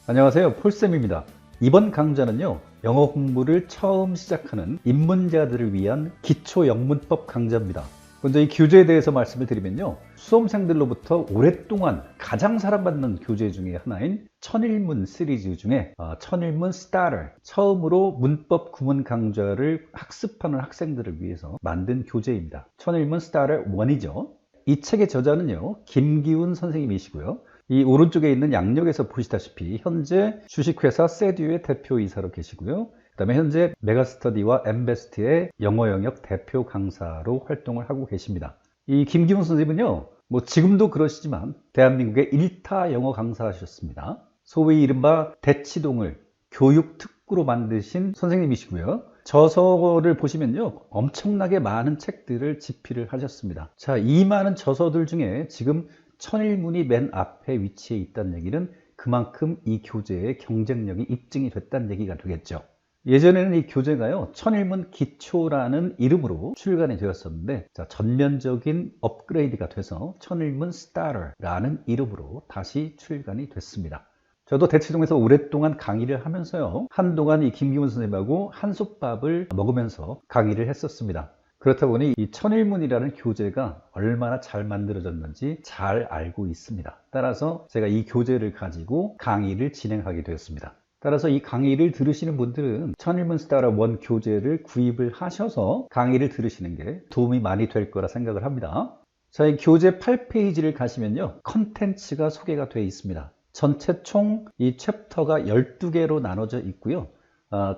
안녕하세요, 폴쌤입니다. 이번 강좌는요, 영어 공부를 처음 시작하는 입문자들을 위한 기초 영문법 강좌입니다. 먼저 이 교재에 대해서 말씀을 드리면요, 수험생들로부터 오랫동안 가장 사랑받는 교재 중에 하나인 천일문 시리즈 중에 천일문 스타터, 처음으로 문법 구문 강좌를 학습하는 학생들을 위해서 만든 교재입니다. 천일문 스타터 1이죠. 이 책의 저자는요, 김기훈 선생님이시고요. 이 오른쪽에 있는 양력에서 보시다시피 현재 주식회사 세듀의 대표이사로 계시고요. 그 다음에 현재 메가스터디와 엠베스트의 영어 영역 대표 강사로 활동을 하고 계십니다. 이 김기훈 선생님은요, 지금도 그러시지만 대한민국의 1타 영어 강사하셨습니다. 소위 이른바 대치동을 교육 특구로 만드신 선생님이시고요. 저서를 보시면요, 엄청나게 많은 책들을 집필을 하셨습니다. 자, 이 많은 저서들 중에 지금 천일문이 맨 앞에 위치해 있다는 얘기는 그만큼 이 교재의 경쟁력이 입증이 됐다는 얘기가 되겠죠. 예전에는 이 교재가요, 천일문 기초라는 이름으로 출간이 되었었는데, 전면적인 업그레이드가 돼서 천일문 스타터라는 이름으로 다시 출간이 됐습니다. 저도 대치동에서 오랫동안 강의를 하면서요, 한동안 이 김기훈 선생님하고 한솥밥을 먹으면서 강의를 했었습니다. 그렇다 보니 이 천일문이라는 교재가 얼마나 잘 만들어졌는지 잘 알고 있습니다. 따라서 제가 이 교재를 가지고 강의를 진행하게 되었습니다. 따라서 이 강의를 들으시는 분들은 천일문 스타터 1 교재를 구입을 하셔서 강의를 들으시는 게 도움이 많이 될 거라 생각을 합니다. 자, 이 교재 8페이지를 가시면요, 컨텐츠가 소개가 되어 있습니다. 전체 총 이 챕터가 12개로 나눠져 있고요.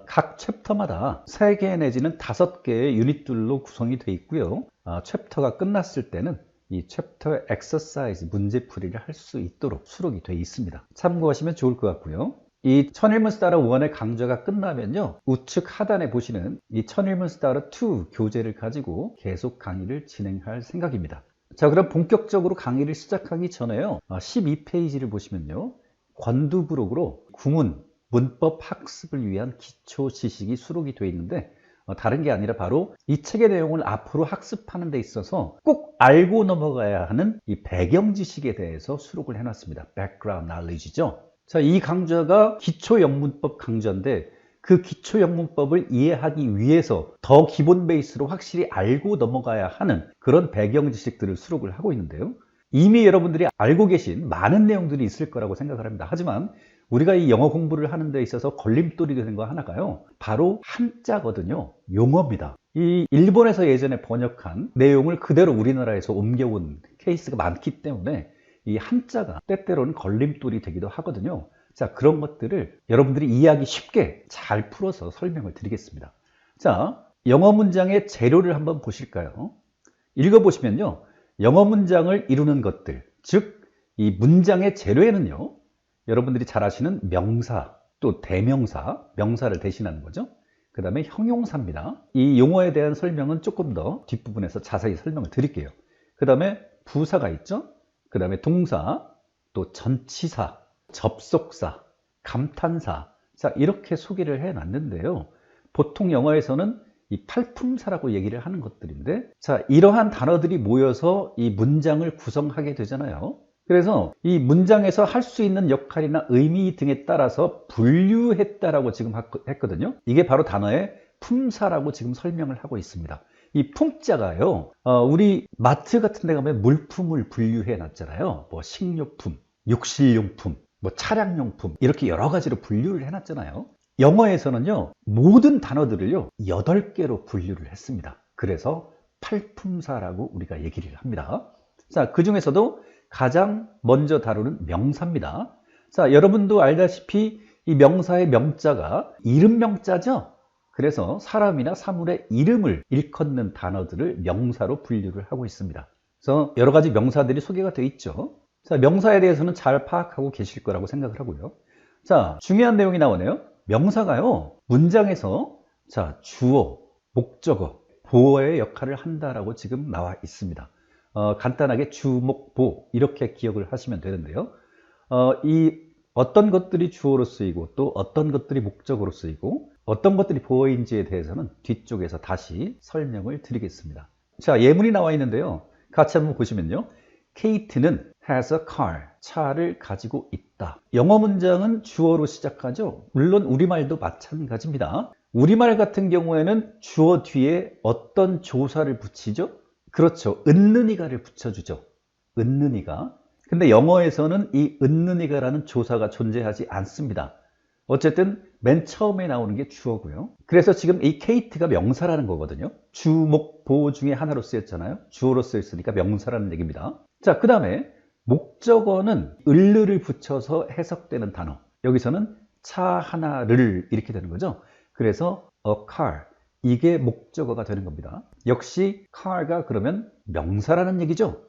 각 챕터마다 3개 내지는 5개의 유닛들로 구성이 되어 있고요. 챕터가 끝났을 때는 이 챕터 엑서사이즈 문제풀이를 할 수 있도록 수록이 되어 있습니다. 참고하시면 좋을 것 같고요. 이 천일문 스타터 1의 강좌가 끝나면요, 우측 하단에 보시는 이 천일문 스타터 2 교재를 가지고 계속 강의를 진행할 생각입니다. 자, 그럼 본격적으로 강의를 시작하기 전에요, 12페이지를 보시면요, 권두부록으로 구문, 문법 학습을 위한 기초 지식이 수록이 되어 있는데, 다른 게 아니라 바로 이 책의 내용을 앞으로 학습하는 데 있어서 꼭 알고 넘어가야 하는 이 배경 지식에 대해서 수록을 해놨습니다. Background Knowledge죠. 자, 이 강좌가 기초 영문법 강좌인데, 그 기초 영문법을 이해하기 위해서 더 기본 베이스로 확실히 알고 넘어가야 하는 그런 배경 지식들을 수록을 하고 있는데요, 이미 여러분들이 알고 계신 많은 내용들이 있을 거라고 생각을 합니다. 하지만 우리가 이 영어 공부를 하는 데 있어서 걸림돌이 되는 거 하나가요, 바로 한자거든요. 용어입니다. 이 일본에서 예전에 번역한 내용을 그대로 우리나라에서 옮겨온 케이스가 많기 때문에 이 한자가 때때로는 걸림돌이 되기도 하거든요. 자, 그런 것들을 여러분들이 이해하기 쉽게 잘 풀어서 설명을 드리겠습니다. 자, 영어 문장의 재료를 한번 보실까요? 읽어보시면요, 영어 문장을 이루는 것들, 즉 이 문장의 재료에는요, 여러분들이 잘 아시는 명사, 또 대명사, 명사를 대신하는 거죠. 그 다음에 형용사입니다. 이 용어에 대한 설명은 조금 더 뒷부분에서 자세히 설명을 드릴게요. 그 다음에 부사가 있죠. 그 다음에 동사, 또 전치사, 접속사, 감탄사. 자, 이렇게 소개를 해놨는데요, 보통 영어에서는 이 팔품사라고 얘기를 하는 것들인데, 자, 이러한 단어들이 모여서 이 문장을 구성하게 되잖아요. 그래서 이 문장에서 할 수 있는 역할이나 의미 등에 따라서 분류했다라고 지금 했거든요. 이게 바로 단어의 품사라고 지금 설명을 하고 있습니다. 이 품자가요, 우리 마트 같은 데 가면 물품을 분류해 놨잖아요. 식료품, 욕실용품, 차량용품, 이렇게 여러 가지로 분류를 해 놨잖아요. 영어에서는요, 모든 단어들을요, 8개로 분류를 했습니다. 그래서 팔품사라고 우리가 얘기를 합니다. 자, 그 중에서도 가장 먼저 다루는 명사입니다. 자, 여러분도 알다시피 이 명사의 명자가 이름 명자죠. 그래서 사람이나 사물의 이름을 일컫는 단어들을 명사로 분류를 하고 있습니다. 그래서 여러 가지 명사들이 소개가 되어 있죠. 자, 명사에 대해서는 잘 파악하고 계실 거라고 생각을 하고요. 자, 중요한 내용이 나오네요. 명사가요, 문장에서 주어, 목적어, 보어의 역할을 한다라고 지금 나와 있습니다. 간단하게 주목보 이렇게 기억을 하시면 되는데요, 이 어떤 것들이 주어로 쓰이고 또 어떤 것들이 목적어로 쓰이고 어떤 것들이 보어인지에 대해서는 뒤쪽에서 다시 설명을 드리겠습니다. 자, 예문이 나와 있는데요, 같이 한번 보시면요, 케이트는 has a car. 차를 가지고 있다. 영어 문장은 주어로 시작하죠. 물론 우리말도 마찬가지입니다. 우리말 같은 경우에는 주어 뒤에 어떤 조사를 붙이죠? 그렇죠. 은느니가를 붙여주죠. 은느니가. 근데 영어에서는 이 은느니가라는 조사가 존재하지 않습니다. 어쨌든 맨 처음에 나오는 게 주어고요. 그래서 지금 이 케이트가 명사라는 거거든요. 주, 목, 보어 중에 하나로 쓰였잖아요. 주어로 쓰였으니까 명사라는 얘기입니다. 자, 그 다음에 목적어는 을르를 붙여서 해석되는 단어. 여기서는 차 하나를 이렇게 되는 거죠. 그래서 a car, 이게 목적어가 되는 겁니다. 역시 car가 그러면 명사라는 얘기죠.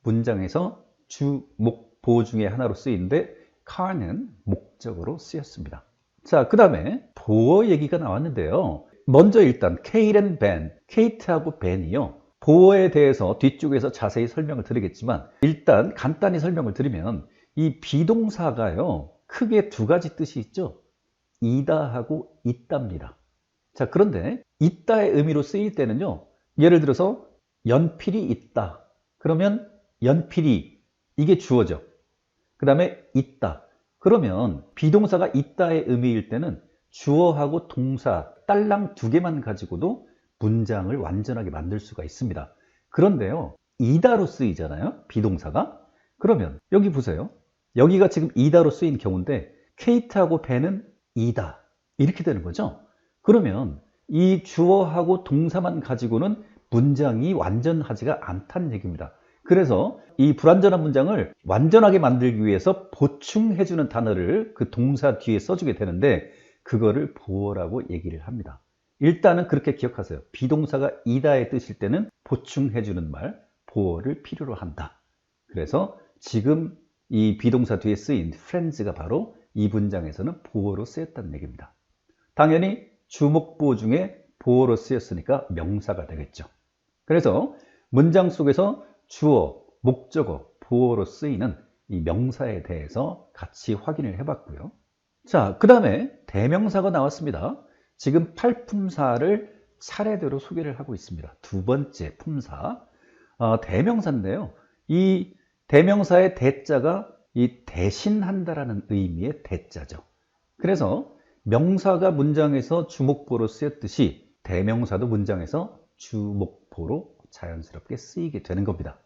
문장에서 주, 목, 보어 중에 하나로 쓰이는데 car는 목적어로 쓰였습니다. 자, 그 다음에 보어 얘기가 나왔는데요. 먼저 일단 Kate and Ben, 케이트하고 벤이요. 보어에 대해서 뒤쪽에서 자세히 설명을 드리겠지만 일단 간단히 설명을 드리면 이 비동사가요. 크게 두 가지 뜻이 있죠. 이다 하고 있답니다. 자, 그런데 있다의 의미로 쓰일 때는요. 예를 들어서 연필이 있다. 그러면 연필이 이게 주어죠. 그 다음에 있다. 그러면 비동사가 있다의 의미일 때는 주어하고 동사 딸랑 두 개만 가지고도 문장을 완전하게 만들 수가 있습니다. 그런데요. 이다로 쓰이잖아요. 비동사가. 그러면 여기 보세요. 여기가 지금 이다로 쓰인 경우인데 케이트하고 벤은 이다. 이렇게 되는 거죠. 그러면 이 주어하고 동사만 가지고는 문장이 완전하지가 않다는 얘기입니다. 그래서 이 불완전한 문장을 완전하게 만들기 위해서 보충해주는 단어를 그 동사 뒤에 써주게 되는데 그거를 보어라고 얘기를 합니다. 일단은 그렇게 기억하세요. 비동사가 이다의 뜻일 때는 보충해주는 말, 보어를 필요로 한다. 그래서 지금 이 비동사 뒤에 쓰인 friends가 바로 이 문장에서는 보어로 쓰였다는 얘기입니다. 당연히 주목보어 중에 보어로 쓰였으니까 명사가 되겠죠. 그래서 문장 속에서 주어, 목적어, 보어로 쓰이는 이 명사에 대해서 같이 확인을 해봤고요. 자, 그 다음에 대명사가 나왔습니다. 지금 팔품사를 차례대로 소개를 하고 있습니다. 두 번째 품사, 대명사인데요. 이 대명사의 대자가 이 대신한다라는 의미의 대자죠. 그래서 명사가 문장에서 주목보로 쓰였듯이 대명사도 문장에서 주목보로 자연스럽게 쓰이게 되는 겁니다.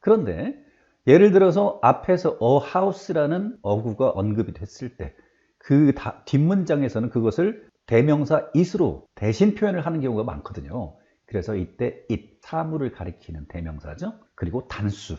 그런데 예를 들어서 앞에서 a house라는 어구가 언급이 됐을 때 그 뒷문장에서는 그것을 대명사 it으로 대신 표현을 하는 경우가 많거든요. 그래서 이때 it, 사물을 가리키는 대명사죠. 그리고 단수.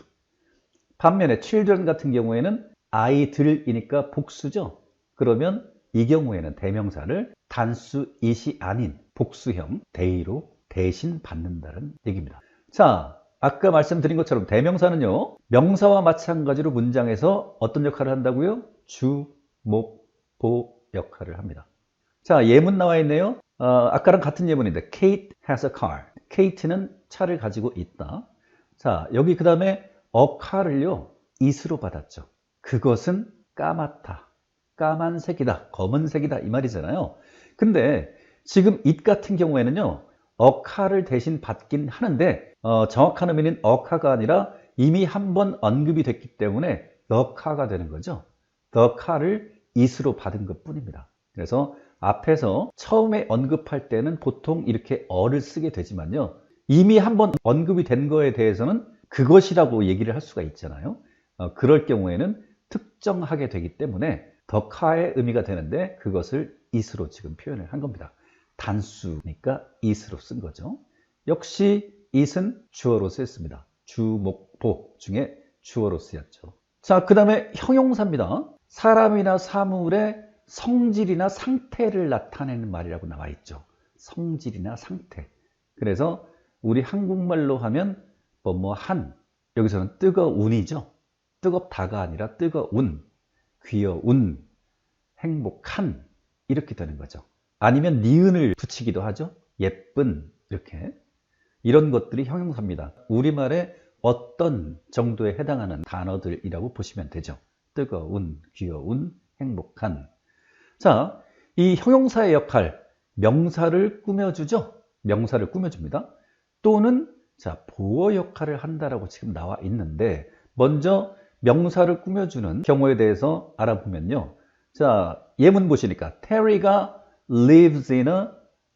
반면에 children 같은 경우에는 아이들이니까 복수죠. 그러면 이 경우에는 대명사를 단수 it이 아닌 복수형 they로 대신 받는다는 얘기입니다. 자, 아까 말씀드린 것처럼 대명사는요. 명사와 마찬가지로 문장에서 어떤 역할을 한다고요? 주, 목, 보 역할을 합니다. 자, 예문 나와 있네요. 아까랑 같은 예문인데 Kate has a car. 케이트는 차를 가지고 있다. 자, 여기 그 다음에 a car을요. it으로 받았죠. 그것은 까맣다. 까만색이다. 검은색이다. 이 말이잖아요. 근데 지금 it 같은 경우에는요. a car을 대신 받긴 하는데 정확한 의미는 a car가 아니라 이미 한번 언급이 됐기 때문에 the car가 되는 거죠. the car를 it으로 받은 것 뿐입니다. 그래서 앞에서 처음에 언급할 때는 보통 이렇게 어를 쓰게 되지만요. 이미 한번 언급이 된 거에 대해서는 그것이라고 얘기를 할 수가 있잖아요. 그럴 경우에는 특정하게 되기 때문에 더 카의 의미가 되는데 그것을 it으로 지금 표현을 한 겁니다. 단수니까 it으로 쓴 거죠. 역시 it은 주어로 쓰였습니다. 주, 목, 보 중에 주어로 쓰였죠. 자, 그 다음에 형용사입니다. 사람이나 사물의 성질이나 상태를 나타내는 말이라고 나와 있죠. 성질이나 상태. 그래서 우리 한국말로 하면 뭐뭐한, 여기서는 뜨거운이죠. 뜨겁다가 아니라 뜨거운, 귀여운, 행복한 이렇게 되는 거죠. 아니면 니은을 붙이기도 하죠. 예쁜 이렇게. 이런 것들이 형용사입니다. 우리말에 어떤 정도에 해당하는 단어들이라고 보시면 되죠. 뜨거운, 귀여운, 행복한. 자, 이 형용사의 역할, 명사를 꾸며주죠. 명사를 꾸며줍니다. 또는 자, 보어 역할을 한다라고 지금 나와 있는데 먼저 명사를 꾸며주는 경우에 대해서 알아보면요. 자, 예문 보시니까 테리가 lives in a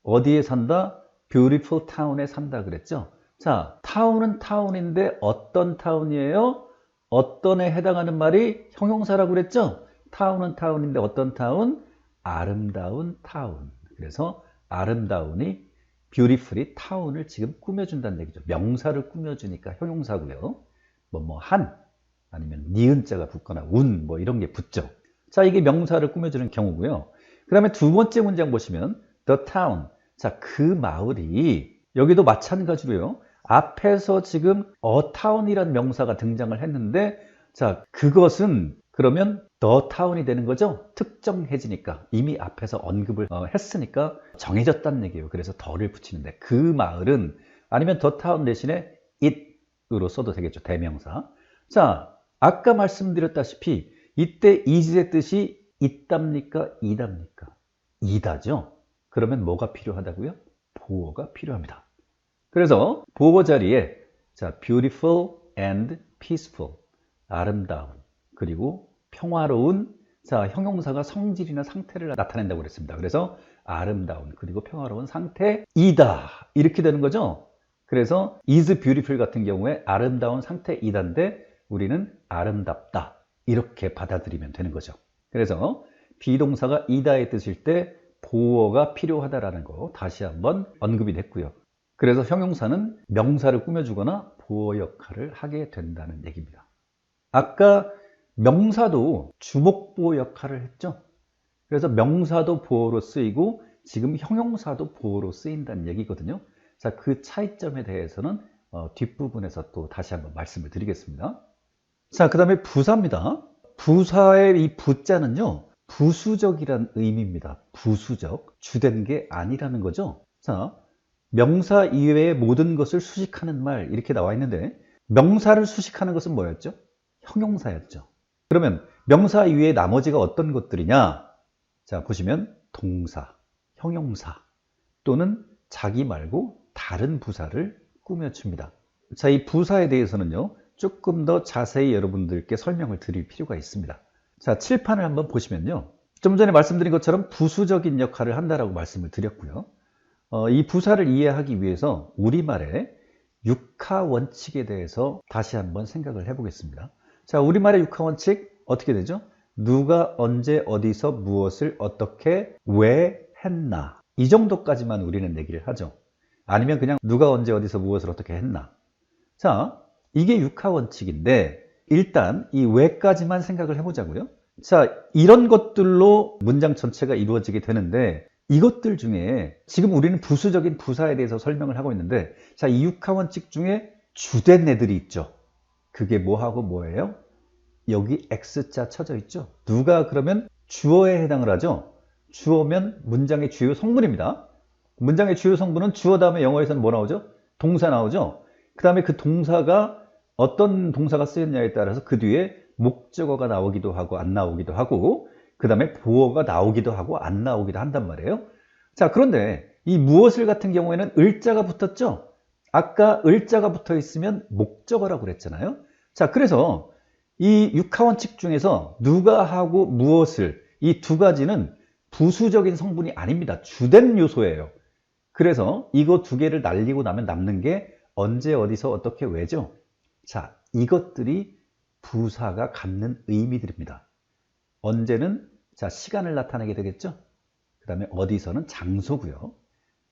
어디에 산다? beautiful town에 산다 그랬죠. 자, 타운은 타운인데 어떤 타운이에요? 어떤에 해당하는 말이 형용사라고 그랬죠. 타운은 타운인데 어떤 타운? 아름다운 타운. 그래서 아름다운이 beautifully 타운을 지금 꾸며준다는 얘기죠. 명사를 꾸며주니까 형용사고요. 한 아니면 니은자가 붙거나 운 이런 게 붙죠. 자, 이게 명사를 꾸며주는 경우고요. 그 다음에 두 번째 문장 보시면 the town. 자, 그 마을이 여기도 마찬가지로요. 앞에서 지금 a town이란 명사가 등장을 했는데 자, 그것은 그러면 the town이 되는 거죠. 특정해지니까 이미 앞에서 언급을 했으니까 정해졌다는 얘기예요. 그래서 더를 붙이는데 그 마을은 아니면 the town 대신에 it으로 써도 되겠죠. 대명사. 자, 아까 말씀드렸다시피 이때 is의 뜻이 있답니까? 이답니까? 이다죠. 그러면 뭐가 필요하다고요? 보어가 필요합니다. 그래서 보어 자리에 자, beautiful and peaceful, 아름다운, 그리고 평화로운, 자, 형용사가 성질이나 상태를 나타낸다고 그랬습니다. 그래서 아름다운, 그리고 평화로운 상태이다. 이렇게 되는 거죠. 그래서 is beautiful 같은 경우에 아름다운 상태이다인데 우리는 아름답다. 이렇게 받아들이면 되는 거죠. 그래서 비동사가 이다의 뜻일 때 보어가 필요하다라는 거 다시 한번 언급이 됐고요. 그래서 형용사는 명사를 꾸며주거나 보어 역할을 하게 된다는 얘기입니다. 아까 명사도 주목보어 역할을 했죠. 그래서 명사도 보어로 쓰이고 지금 형용사도 보어로 쓰인다는 얘기거든요. 자, 그 차이점에 대해서는 뒷부분에서 또 다시 한번 말씀을 드리겠습니다. 자, 그 다음에 부사입니다. 부사의 이 부자는요, 부수적이란 의미입니다. 부수적. 주된 게 아니라는 거죠. 자, 명사 이외의 모든 것을 수식하는 말 이렇게 나와 있는데 명사를 수식하는 것은 뭐였죠? 형용사였죠. 그러면 명사 이외의 나머지가 어떤 것들이냐? 자, 보시면 동사, 형용사 또는 자기 말고 다른 부사를 꾸며줍니다. 자, 이 부사에 대해서는요, 조금 더 자세히 여러분들께 설명을 드릴 필요가 있습니다. 자, 칠판을 한번 보시면요. 좀 전에 말씀드린 것처럼 부수적인 역할을 한다라고 말씀을 드렸고요. 이 부사를 이해하기 위해서 우리말의 육하 원칙에 대해서 다시 한번 생각을 해보겠습니다. 자, 우리말의 육하 원칙 어떻게 되죠? 누가 언제 어디서 무엇을 어떻게 왜 했나 이 정도까지만 우리는 얘기를 하죠. 아니면 그냥 누가 언제 어디서 무엇을 어떻게 했나. 자, 이게 육하 원칙인데 일단 이 왜까지만 생각을 해보자고요. 자, 이런 것들로 문장 전체가 이루어지게 되는데 이것들 중에 지금 우리는 부수적인 부사에 대해서 설명을 하고 있는데 자, 이 육하 원칙 중에 주된 애들이 있죠. 그게 뭐하고 뭐예요? 여기 X자 쳐져 있죠. 누가 그러면 주어에 해당을 하죠. 주어면 문장의 주요 성분입니다. 문장의 주요 성분은 주어 다음에 영어에서는 뭐 나오죠? 동사 나오죠. 그 다음에 그 동사가 어떤 동사가 쓰였냐에 따라서 그 뒤에 목적어가 나오기도 하고 안 나오기도 하고 그 다음에 보어가 나오기도 하고 안 나오기도 한단 말이에요. 자, 그런데 이 무엇을 같은 경우에는 을자가 붙었죠. 아까 을자가 붙어 있으면 목적어라고 그랬잖아요. 자, 그래서 이 육하원칙 중에서 누가 하고 무엇을 이 두 가지는 부수적인 성분이 아닙니다. 주된 요소예요. 그래서 이거 두 개를 날리고 나면 남는 게 언제 어디서 어떻게 왜죠. 자, 이것들이 부사가 갖는 의미들입니다. 언제는 자, 시간을 나타내게 되겠죠. 그 다음에 어디서는 장소고요.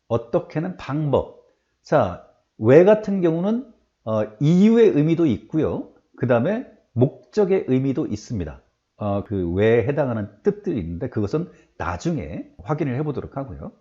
어떻게는 방법. 자, 왜 같은 경우는 이유의 의미도 있고요. 그 다음에 목적의 의미도 있습니다. 그 왜에 해당하는 뜻들이 있는데 그것은 나중에 확인을 해보도록 하고요.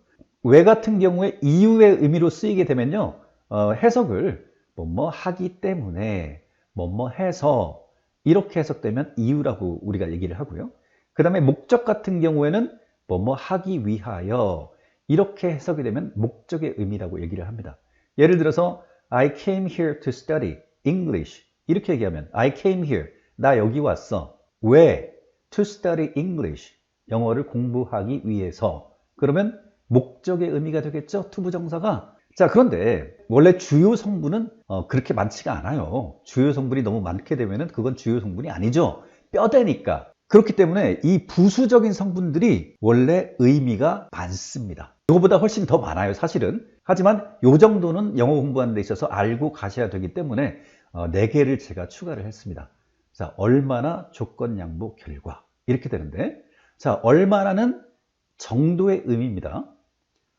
왜 같은 경우에 이유의 의미로 쓰이게 되면요. 해석을 뭐 하기 때문에 뭐 해서 이렇게 해석되면 이유라고 우리가 얘기를 하고요. 그 다음에 목적 같은 경우에는 뭐 하기 위하여 이렇게 해석이 되면 목적의 의미라고 얘기를 합니다. 예를 들어서 I came here to study English 이렇게 얘기하면 I came here, 나 여기 왔어. 왜? To study English, 영어를 공부하기 위해서. 그러면 목적의 의미가 되겠죠? 투부정사가. 자, 그런데 원래 주요 성분은 그렇게 많지가 않아요. 주요 성분이 너무 많게 되면은 그건 주요 성분이 아니죠. 뼈대니까. 그렇기 때문에 이 부수적인 성분들이 원래 의미가 많습니다. 이거보다 훨씬 더 많아요, 사실은. 하지만 이 정도는 영어 공부하는 데 있어서 알고 가셔야 되기 때문에 4개를 제가 추가를 했습니다. 자, 얼마나, 조건, 양보, 결과 이렇게 되는데, 자, 얼마나는 정도의 의미입니다.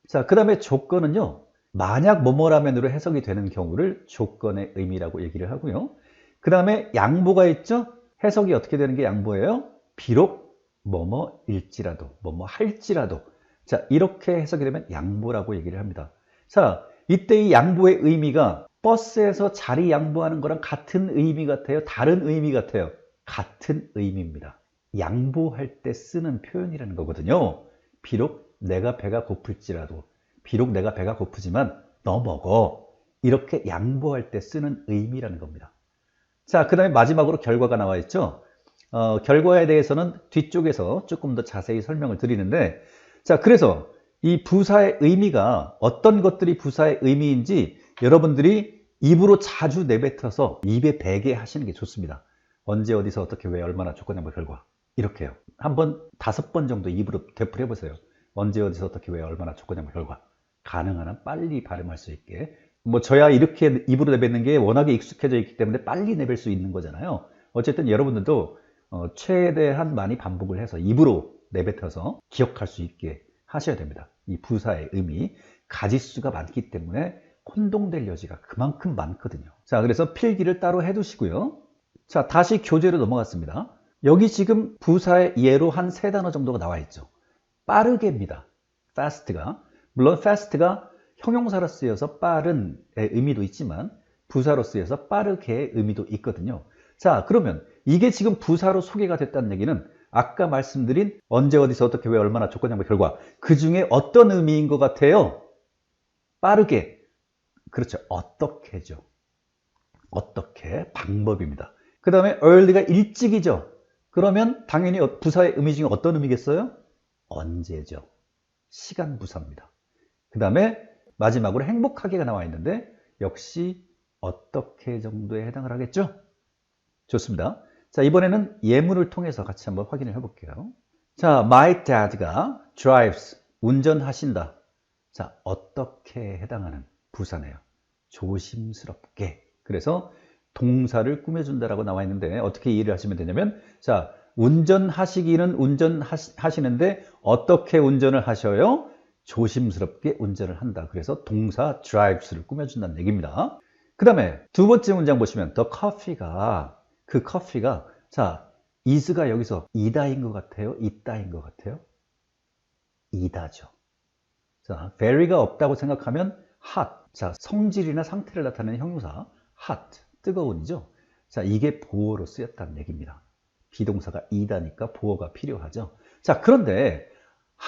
자, 그 다음에 조건은요, 만약 뭐뭐라면으로 해석이 되는 경우를 조건의 의미라고 얘기를 하고요. 그 다음에 양보가 있죠. 해석이 어떻게 되는 게 양보예요? 비록 뭐뭐일지라도, 뭐뭐 할지라도. 자, 이렇게 해석이 되면 양보라고 얘기를 합니다. 자, 이때 이 양보의 의미가 버스에서 자리 양보하는 거랑 같은 의미 같아요? 다른 의미 같아요? 같은 의미입니다. 양보할 때 쓰는 표현이라는 거거든요. 비록 내가 배가 고플지라도, 비록 내가 배가 고프지만 너 먹어. 이렇게 양보할 때 쓰는 의미라는 겁니다. 자, 그 다음에 마지막으로 결과가 나와 있죠. 결과에 대해서는 뒤쪽에서 조금 더 자세히 설명을 드리는데, 자, 그래서 이 부사의 의미가 어떤 것들이 부사의 의미인지 여러분들이 입으로 자주 내뱉어서 입에 배게 하시는 게 좋습니다. 언제, 어디서, 어떻게, 왜, 얼마나, 조건, 양보, 결과. 이렇게요. 한번 5번 정도 입으로 되풀이해 보세요. 언제, 어디서, 어떻게, 왜, 얼마나, 조건, 양보, 결과. 가능한 한 빨리 발음할 수 있게. 뭐 저야 이렇게 입으로 내뱉는 게 워낙에 익숙해져 있기 때문에 빨리 내뱉을 수 있는 거잖아요. 어쨌든 여러분들도 최대한 많이 반복을 해서 입으로 내뱉어서 기억할 수 있게 하셔야 됩니다. 이 부사의 의미, 가지수가 많기 때문에 혼동될 여지가 그만큼 많거든요. 자, 그래서 필기를 따로 해두시고요. 자, 다시 교재로 넘어갔습니다. 여기 지금 부사의 예로 한 3단어 정도가 나와 있죠. 빠르게입니다. fast가. 물론 fast가 형용사로 쓰여서 빠른의 의미도 있지만 부사로 쓰여서 빠르게의 의미도 있거든요. 자, 그러면 이게 지금 부사로 소개가 됐다는 얘기는 아까 말씀드린 언제, 어디서, 어떻게, 왜, 얼마나, 조건, 양보, 결과 그 중에 어떤 의미인 것 같아요? 빠르게. 그렇죠. 어떻게죠. 어떻게, 방법입니다. 그 다음에 early가 일찍이죠. 그러면 당연히 부사의 의미 중에 어떤 의미겠어요? 언제죠. 시간 부사입니다. 그 다음에 마지막으로 행복하게가 나와 있는데 역시 어떻게 정도에 해당을 하겠죠? 좋습니다. 자, 이번에는 예문을 통해서 같이 한번 확인을 해볼게요. 자, my dad가 drives, 운전하신다. 자, 어떻게 해당하는 부사네요. 조심스럽게. 그래서 동사를 꾸며준다라고 나와 있는데 어떻게 이해를 하시면 되냐면, 자, 운전하시기는 운전하시는데 어떻게 운전을 하셔요? 조심스럽게 운전을 한다. 그래서 동사 drives를 꾸며준다는 얘기입니다. 그 다음에 두 번째 문장 보시면 the coffee가, 그 커피가, 자, is가 여기서 이다인 것 같아요? 있다인 것 같아요? 이다죠. 자, very가 없다고 생각하면 hot. 자, 성질이나 상태를 나타내는 형용사 hot, 뜨거운이죠. 자, 이게 보어로 쓰였다는 얘기입니다. 비동사가 이다니까 보어가 필요하죠. 자, 그런데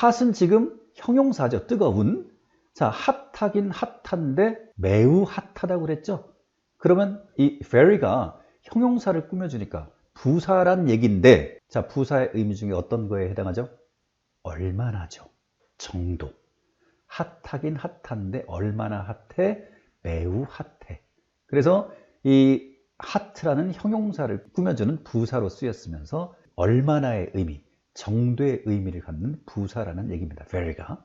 hot은 지금 형용사죠. 뜨거운. 자, 핫하긴 핫한데 매우 핫하다고 그랬죠. 그러면 이 very가 형용사를 꾸며주니까 부사란 얘기인데, 자, 부사의 의미 중에 어떤 거에 해당하죠? 얼마나죠. 정도. 핫하긴 핫한데 얼마나 핫해? 매우 핫해. 그래서 이 핫라는 형용사를 꾸며주는 부사로 쓰였으면서 얼마나의 의미, 정도의 의미를 갖는 부사라는 얘기입니다. very가.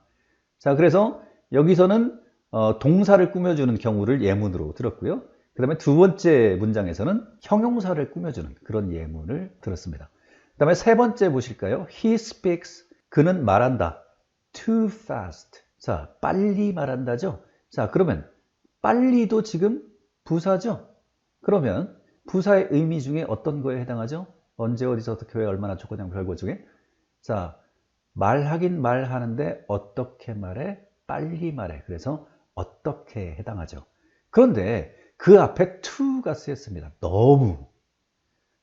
자, 그래서 여기서는 동사를 꾸며주는 경우를 예문으로 들었고요. 그 다음에 두 번째 문장에서는 형용사를 꾸며주는 그런 예문을 들었습니다. 그 다음에 세 번째 보실까요? He speaks, 그는 말한다. Too fast. 자, 빨리 말한다죠. 자, 그러면 빨리도 지금 부사죠. 그러면 부사의 의미 중에 어떤 거에 해당하죠? 언제, 어디서, 어떻게, 왜, 얼마나, 조건, 양보, 결과 중에. 자, 말하긴 말하는데 어떻게 말해? 빨리 말해. 그래서 어떻게 해당하죠. 그런데 그 앞에 to가 쓰였습니다. 너무.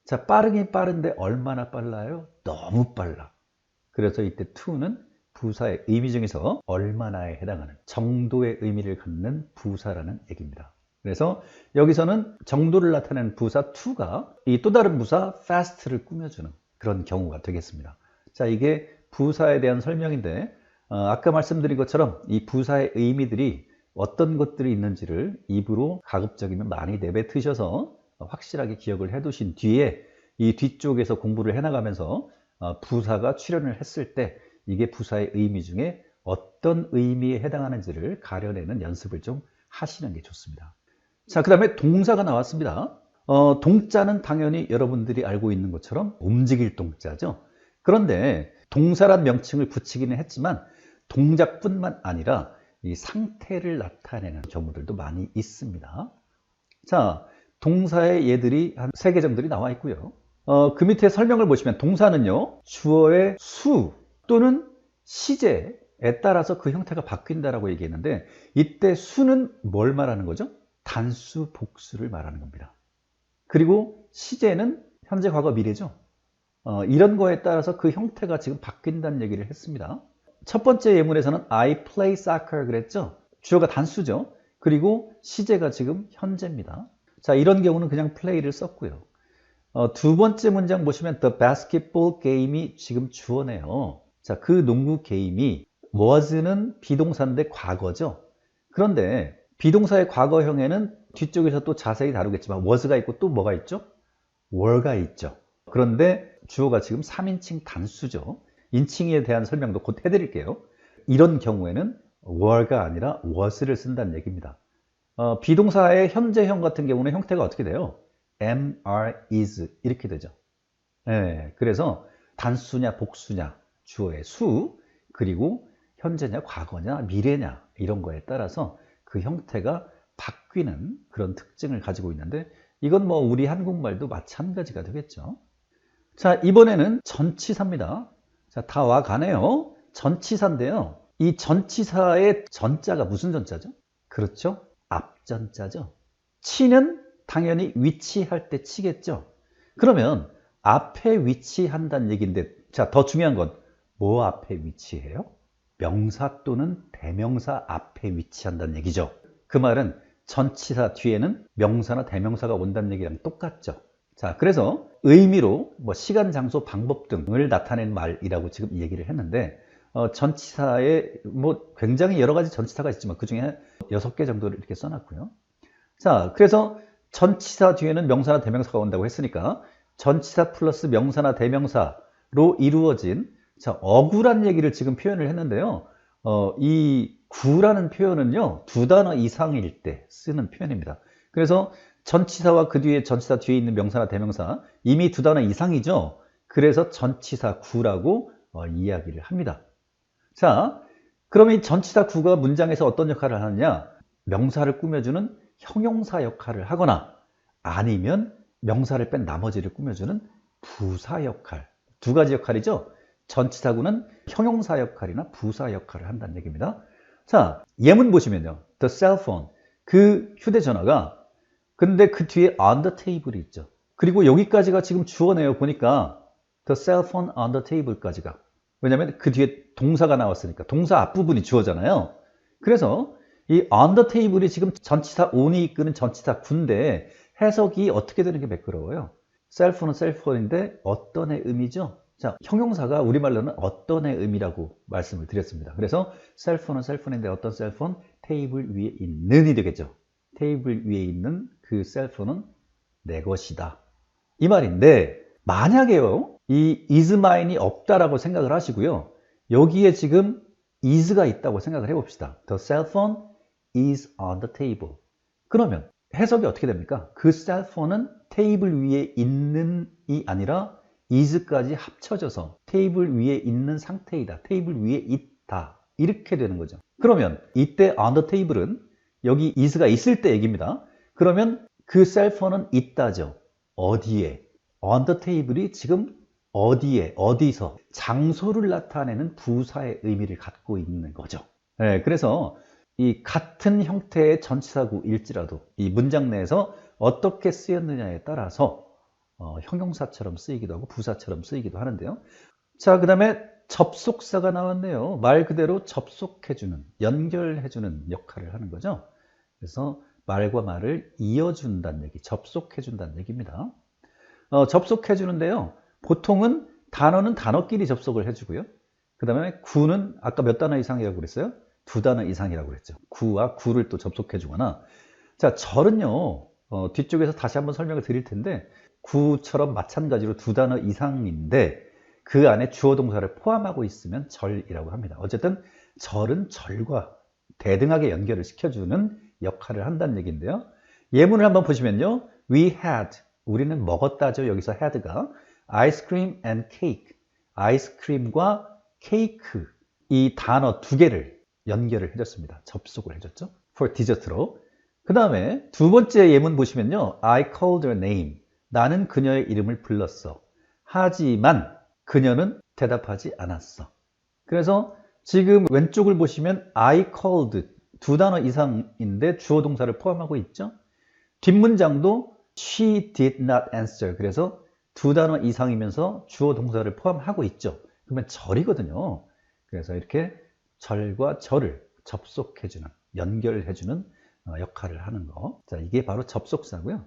자, 빠르긴 빠른데 얼마나 빨라요? 너무 빨라. 그래서 이때 to는 부사의 의미 중에서 얼마나에 해당하는 정도의 의미를 갖는 부사라는 얘기입니다. 그래서 여기서는 정도를 나타내는 부사 to가 이 또 다른 부사 fast를 꾸며주는 그런 경우가 되겠습니다. 자, 이게 부사에 대한 설명인데 아까 말씀드린 것처럼 이 부사의 의미들이 어떤 것들이 있는지를 입으로 가급적이면 많이 내뱉으셔서 확실하게 기억을 해 두신 뒤에 이 뒤쪽에서 공부를 해나가면서 부사가 출현을 했을 때 이게 부사의 의미 중에 어떤 의미에 해당하는지를 가려내는 연습을 좀 하시는 게 좋습니다. 자, 그 다음에 동사가 나왔습니다. 동자는 당연히 여러분들이 알고 있는 것처럼 움직일 동자죠. 그런데 동사란 명칭을 붙이기는 했지만 동작뿐만 아니라 이 상태를 나타내는 경우들도 많이 있습니다. 자, 동사의 예들이 한 3개 정도이 나와 있고요. 그 밑에 설명을 보시면 동사는요, 주어의 수 또는 시제에 따라서 그 형태가 바뀐다라고 얘기했는데 이때 수는 뭘 말하는 거죠? 단수, 복수를 말하는 겁니다. 그리고 시제는 현재, 과거, 미래죠. 이런 거에 따라서 그 형태가 지금 바뀐다는 얘기를 했습니다. 첫 번째 예문에서는 I play soccer 그랬죠. 주어가 단수죠. 그리고 시제가 지금 현재입니다. 자, 이런 경우는 그냥 play를 썼고요. 두 번째 문장 보시면 the basketball game이 지금 주어네요. 자, 그 농구 게임이 was는 비동사인데 과거죠. 그런데 비동사의 과거형에는 뒤쪽에서 또 자세히 다루겠지만 was가 있고 또 뭐가 있죠? were가 있죠. 그런데 주어가 지금 3인칭 단수죠. 인칭에 대한 설명도 곧 해드릴게요. 이런 경우에는 were가 아니라 was를 쓴다는 얘기입니다. 비동사의 현재형 같은 경우는 형태가 어떻게 돼요? am, are, is 이렇게 되죠. 네, 그래서 단수냐 복수냐, 주어의 수, 그리고 현재냐 과거냐 미래냐 이런 거에 따라서 그 형태가 바뀌는 그런 특징을 가지고 있는데 이건 뭐 우리 한국말도 마찬가지가 되겠죠. 자, 이번에는 전치사입니다. 자, 다 와가네요. 전치사인데요. 이 전치사의 전자가 무슨 전자죠? 그렇죠? 앞전자죠. 치는 당연히 위치할 때 치겠죠. 그러면 앞에 위치한다는 얘기인데, 자, 더 중요한 건 뭐 앞에 위치해요? 명사 또는 대명사 앞에 위치한다는 얘기죠. 그 말은 전치사 뒤에는 명사나 대명사가 온다는 얘기랑 똑같죠. 자, 그래서 의미로 뭐 시간, 장소, 방법 등을 나타낸 말이라고 지금 얘기를 했는데 전치사에 뭐 굉장히 여러 가지 전치사가 있지만 그 중에 6개 정도를 이렇게 써놨고요. 자, 그래서 전치사 뒤에는 명사나 대명사가 온다고 했으니까 전치사 플러스 명사나 대명사로 이루어진, 자, 어구란 얘기를 지금 표현을 했는데요. 이 구라는 표현은요, 2단어 이상일 때 쓰는 표현입니다. 그래서 전치사와 그 뒤에 전치사 뒤에 있는 명사나 대명사 이미 2단어 이상이죠. 그래서 전치사 구라고 이야기를 합니다. 자, 그럼 이 전치사 구가 문장에서 어떤 역할을 하느냐? 명사를 꾸며주는 형용사 역할을 하거나 아니면 명사를 뺀 나머지를 꾸며주는 부사 역할. 두 가지 역할이죠. 전치사구는 형용사 역할이나 부사 역할을 한다는 얘기입니다. 자, 예문 보시면요. The cell phone. 그 휴대전화가, 근데 그 뒤에 on the table이 있죠. 그리고 여기까지가 지금 주어네요. 보니까 the cell phone on the table까지가. 왜냐하면 그 뒤에 동사가 나왔으니까 동사 앞부분이 주어잖아요. 그래서 이 on the table이 지금 전치사 on이 이끄는 전치사 구인데 해석이 어떻게 되는 게 매끄러워요. 셀폰은 셀폰인데 어떤의 의미죠? 자, 형용사가 우리말로는 어떤의 의미라고 말씀을 드렸습니다. 그래서 셀폰은 셀폰인데 어떤 셀폰? 테이블 위에 있는이 되겠죠. 테이블 위에 있는 그 셀폰은 내 것이다. 이 말인데 만약에요, 이 is mine이 없다라고 생각을 하시고요. 여기에 지금 is가 있다고 생각을 해봅시다. The cell phone is on the table. 그러면 해석이 어떻게 됩니까? 그 셀폰은 테이블 위에 있는이 아니라 is까지 합쳐져서 테이블 위에 있는 상태이다. 테이블 위에 있다. 이렇게 되는 거죠. 그러면 이때 on the table은 여기 is가 있을 때 얘기입니다. 그러면 그 셀폰은 있다죠. 어디에? on the table이 지금 어디에, 어디서, 장소를 나타내는 부사의 의미를 갖고 있는 거죠. 네, 그래서 이 같은 형태의 전치사구일지라도 이 문장 내에서 어떻게 쓰였느냐에 따라서 형용사처럼 쓰이기도 하고 부사처럼 쓰이기도 하는데요. 자, 그 다음에 접속사가 나왔네요. 말 그대로 접속해주는, 연결해주는 역할을 하는 거죠. 그래서 말과 말을 이어준다는 얘기, 접속해준다는 얘기입니다. 접속해주는데요. 보통은 단어는 단어끼리 접속을 해주고요. 그 다음에 구는 아까 몇 단어 이상이라고 그랬어요? 두 단어 이상이라고 그랬죠. 구와 구를 또 접속해 주거나. 자, 절은요. 뒤쪽에서 다시 한번 설명을 드릴 텐데 구처럼 마찬가지로 두 단어 이상인데 그 안에 주어 동사를 포함하고 있으면 절이라고 합니다. 어쨌든 절은 절과 대등하게 연결을 시켜주는 역할을 한다는 얘기인데요. 예문을 한번 보시면요. We had, 우리는 먹었다죠. 여기서 had가 ice cream and cake, 아이스크림과 케이크 이 단어 두 개를 연결을 해줬습니다. 접속을 해줬죠. for dessert로. 그 다음에 두 번째 예문 보시면요. I called her name, 나는 그녀의 이름을 불렀어. 하지만 그녀는 대답하지 않았어. 그래서 지금 왼쪽을 보시면 I called 두 단어 이상인데 주어 동사를 포함하고 있죠. 뒷문장도 she did not answer. 그래서 두 단어 이상이면서 주어 동사를 포함하고 있죠. 그러면 절이거든요. 그래서 이렇게 절과 절을 접속해주는, 연결해주는 역할을 하는 거. 자, 이게 바로 접속사고요.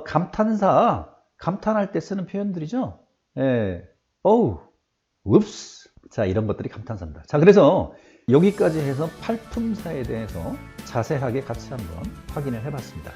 감탄사, 감탄할 때 쓰는 표현들이죠. 예, 어우, 웁스. 자, 이런 것들이 감탄사입니다. 자, 그래서 여기까지 해서 팔품사에 대해서 자세하게 같이 한번 확인을 해봤습니다.